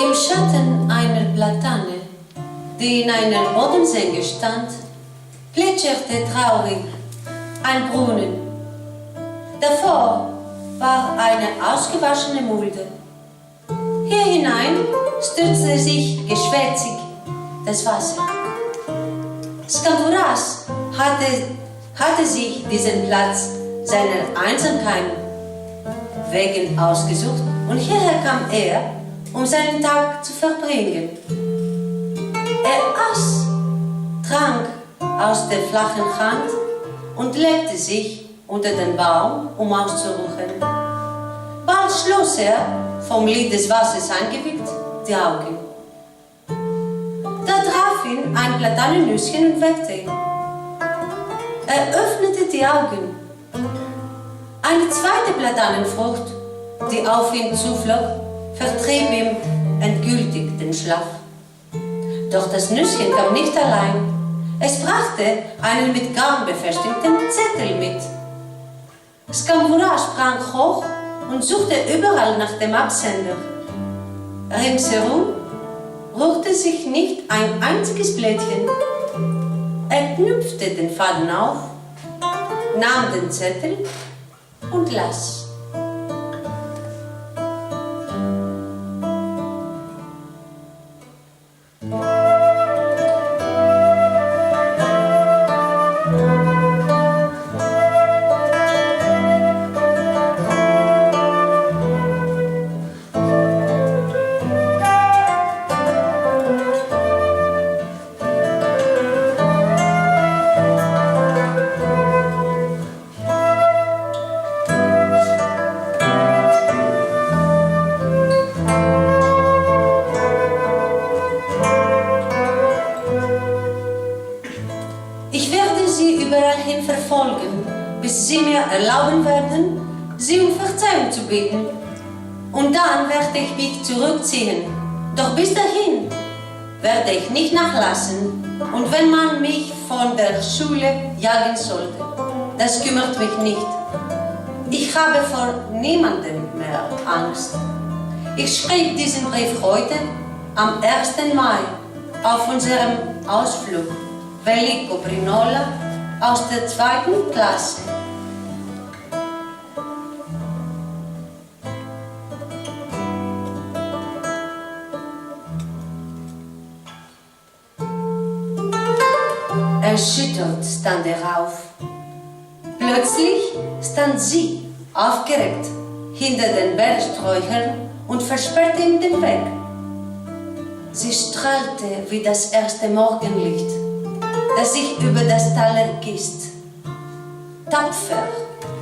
Im Schatten einer Platane, die in einer Bodensenke stand, plätscherte traurig ein Brunnen. Davor war eine ausgewaschene Mulde. Hier hinein stürzte sich geschwätzig das Wasser. Skambouras hatte sich diesen Platz seiner Einsamkeit wegen ausgesucht und hierher kam er, um seinen Tag zu verbringen. Er aß, trank aus der flachen Hand und legte sich unter den Baum, um auszuruhen. Bald schloss er, vom Lied des Wassers eingewickt, die Augen. Da traf ihn ein Platanennüsschen und weckte ihn. Er öffnete die Augen. Eine zweite Platanenfrucht, die auf ihn zuflog, vertrieb ihm endgültig den Schlaf. Doch das Nüsschen kam nicht allein. Es brachte einen mit Garn befestigten Zettel mit. Skambouras sprang hoch und suchte überall nach dem Absender. Ringsherum rührte sich nicht ein einziges Blättchen. Er knüpfte den Faden auf, nahm den Zettel und las. Verfolgen, bis sie mir erlauben werden, sie um Verzeihung zu bitten. Und dann werde ich mich zurückziehen. Doch bis dahin werde ich nicht nachlassen. Und wenn man mich von der Schule jagen sollte, das kümmert mich nicht. Ich habe vor niemandem mehr Angst. Ich schrieb diesen Brief heute, am 1. Mai, auf unserem Ausflug Veliko Brinola aus der 2. Klasse. Erschüttert stand er auf. Plötzlich stand sie, aufgeregt, hinter den Bergsträuchern und versperrte ihm den Weg. Sie strahlte wie das erste Morgenlicht, das sich über das Tal ergießt. Tapfer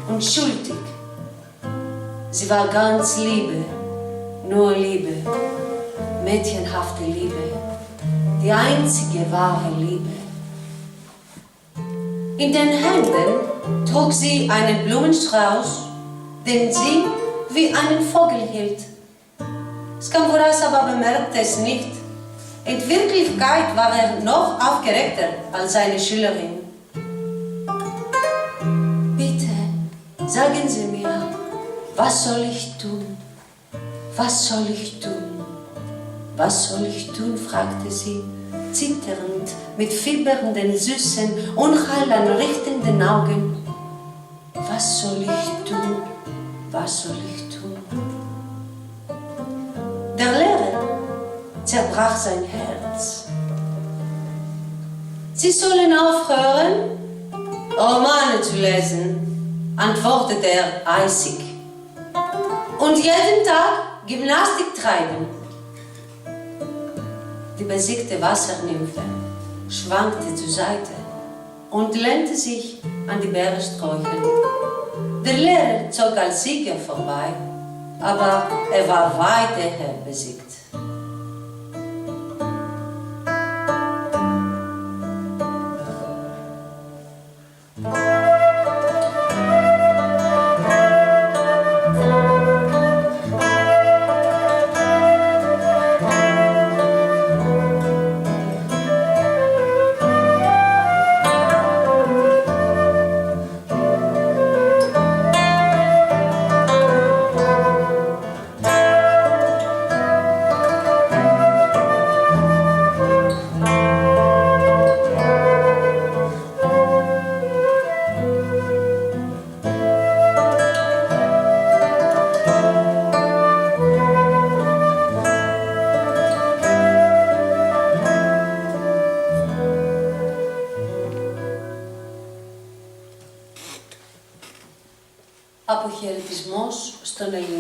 und schuldig. Sie war ganz Liebe, nur Liebe, mädchenhafte Liebe, die einzige wahre Liebe. In den Händen trug sie einen Blumenstrauß, den sie wie einen Vogel hielt. Skambouras aber bemerkte es nicht. In Wirklichkeit war er noch aufgeregter als seine Schülerin. Bitte, sagen Sie mir, was soll ich tun? Was soll ich tun? Was soll ich tun? Fragte sie, zitternd, mit fiebernden, süßen, unheilern, richtenden Augen. Was soll ich tun? Was soll ich tun? Der Lehrer zerbrach sein Herz. Sie sollen aufhören, Romane zu lesen, antwortete er eisig. Und jeden Tag Gymnastik treiben. Die besiegte Wassernymphe schwankte zur Seite und lehnte sich an die Bergsträucher. Der Lehrer zog als Sieger vorbei, aber er war weiterher besiegt.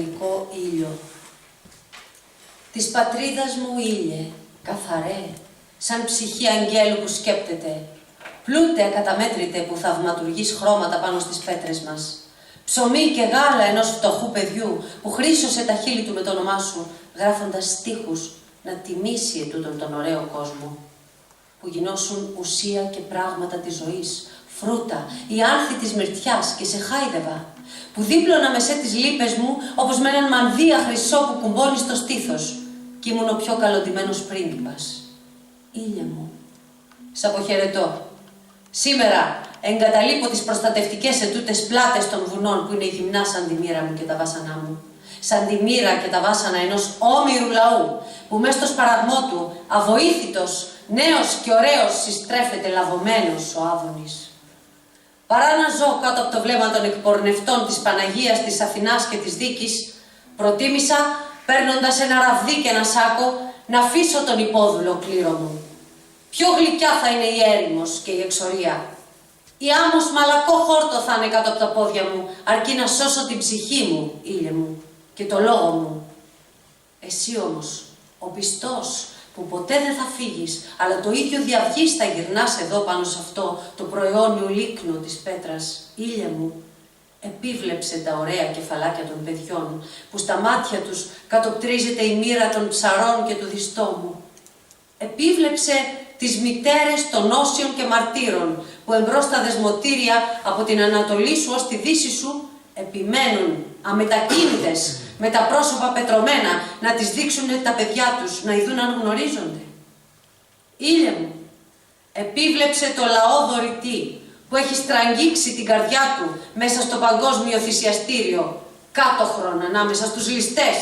ουρανικό ήλιο. Της πατρίδας μου ήλιε, καθαρέ, σαν ψυχή αγγέλου που σκέπτεται, πλούτε ακαταμέτρητε που θαυματουργείς χρώματα πάνω στις πέτρες μας, ψωμί και γάλα ενός φτωχού παιδιού που χρύσωσε τα χείλη του με το όνομά σου, γράφοντας στίχους να τιμήσει ετούτον τον ωραίο κόσμο, που γινώσουν ουσία και πράγματα της ζωής, φρούτα, η άνθη της μυρτιάς και σε χάιδευα, που δίπλωνα μεσέ τις λύπες μου όπως με έναν μανδύα χρυσό που κουμπώνει στο στήθος κι ήμουν ο πιο καλοντημένος πρίγκιπας. Ήλιε μου, σ' αποχαιρετώ. Σήμερα εγκαταλείπω τις προστατευτικές ετούτες πλάτες των βουνών που είναι γυμνά σαν τη μοίρα μου και τα βάσανά μου, σαν τη μοίρα και τα βάσανα ενός όμηρου λαού που μες στο σπαραγμό του, αβοήθητος, νέος και ωραίος, συστρέφεται λαβωμένος ο Άδωνης. Παρά να ζω κάτω από το βλέμμα των εκπορνευτών της Παναγίας, της Αθηνάς και της Δίκης, προτίμησα, παίρνοντας ένα ραβδί και ένα σάκο, να αφήσω τον υπόδουλο κλήρο μου. Πιο γλυκιά θα είναι η έρημος και η εξορία. Η άμμος μαλακό χόρτο θα είναι κάτω από τα πόδια μου, αρκεί να σώσω την ψυχή μου, ήλιε μου, και το λόγο μου. Εσύ όμως, ο πιστός, που ποτέ δεν θα φύγεις, αλλά το ίδιο διαυγής θα γυρνάς εδώ πάνω σε αυτό το προαιώνιο λίκνο της πέτρας, ήλιε μου, επίβλεψε τα ωραία κεφαλάκια των παιδιών, που στα μάτια τους κατοπτρίζεται η μοίρα των ψαρών και του διστόμου. Επίβλεψε τις μητέρες των όσιων και μαρτύρων, που εμπρός στα δεσμοτήρια από την Ανατολή σου ως τη Δύση σου, επιμένουν αμετακίνητες, με τα πρόσωπα πετρωμένα, να τις δείξουν τα παιδιά τους, να ειδούν αν γνωρίζονται. Ήλιε μου, επίβλεψε το λαό δωρητή, που έχει στραγγίξει την καρδιά του μέσα στο παγκόσμιο θυσιαστήριο, κάτωχρον ανάμεσα στους ληστές.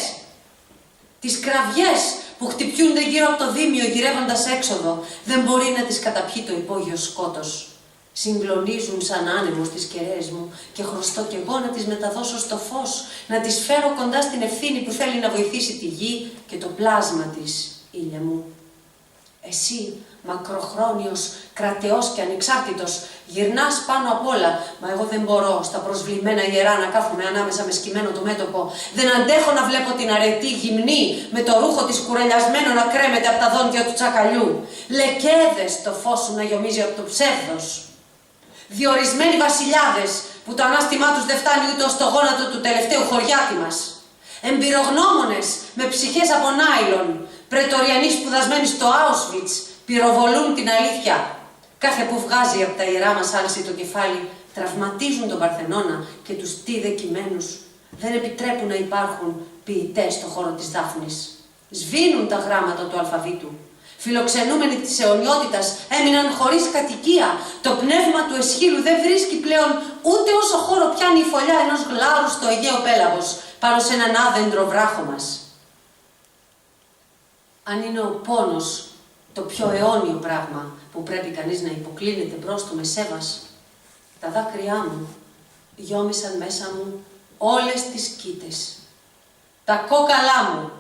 Τις κραυγές που χτυπιούνται γύρω από το δήμιο γυρεύοντας έξοδο, δεν μπορεί να τις καταπιεί το υπόγειο σκότος. Συγκλονίζουν σαν άνεμος τις κεραίες μου και χρωστώ κι εγώ να τις μεταδώσω στο φως, να τις φέρω κοντά στην ευθύνη που θέλει να βοηθήσει τη γη και το πλάσμα της, ήλιε μου. Εσύ, μακροχρόνιος, κρατεός και ανεξάρτητος, γυρνάς πάνω απ' όλα, μα εγώ δεν μπορώ στα προσβλημένα ιερά να κάθομαι ανάμεσα με σκυμμένο το μέτωπο. Δεν αντέχω να βλέπω την αρετή γυμνή με το ρούχο της κουρελιασμένο να κρέμεται από τα δόντια του τσακαλιού. Λεκέδες το φως σου να γιομίζει από το ψεύδος. Διορισμένοι βασιλιάδες που το ανάστημά τους δεν φτάνει ούτε ως το γόνατο του τελευταίου χωριάτη μας. Εμπειρογνώμονες με ψυχές από νάιλον, πρετοριανοί σπουδασμένοι στο Auschwitz, πυροβολούν την αλήθεια. Κάθε που βγάζει από τα ιερά μας άλση το κεφάλι, τραυματίζουν τον Παρθενώνα και τους τίδε κειμένους. Δεν επιτρέπουν να υπάρχουν ποιητές στο χώρο της Δάφνης. Σβήνουν τα γράμματα του αλφαβήτου. Φιλοξενούμενοι της αιωνιότητας έμειναν χωρίς κατοικία. Το πνεύμα του Εσχύλου δεν βρίσκει πλέον ούτε όσο χώρο πιάνει η φωλιά ενός γλάρου στο Αιγαίο Πέλαγος πάνω σε έναν άδεντρο βράχο μας. Αν είναι ο πόνος το πιο αιώνιο πράγμα που πρέπει κανείς να υποκλίνεται μπρος του με σέβας, τα δάκρυά μου γιόμισαν μέσα μου όλες τις κοίτες. Τα κόκαλά μου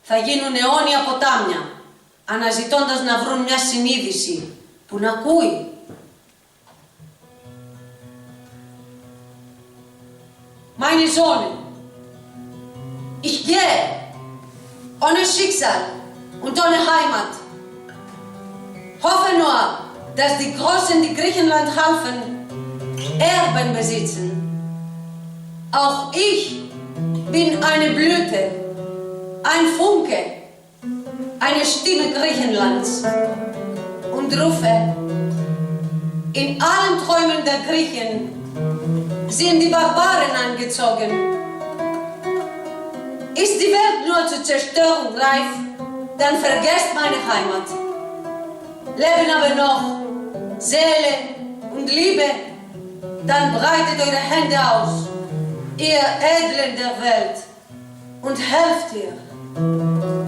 θα γίνουν αιώνια ποτάμια, αναζητώντας να βρουν μια συνείδηση που να ακούει. Meine Söhne, ich gehe, ohne Schicksal und ohne Heimat. Hoffe nur, dass die Großen, die Griechenland halfen, Erben besitzen. Auch ich bin eine Blüte, ein Funke, eine Stimme Griechenlands und rufe, in allen Träumen der Griechen sind die Barbaren angezogen. Ist die Welt nur zur Zerstörung reif, dann vergesst meine Heimat. Leben aber noch Seele und Liebe, dann breitet eure Hände aus, ihr Edlen der Welt, und helft ihr.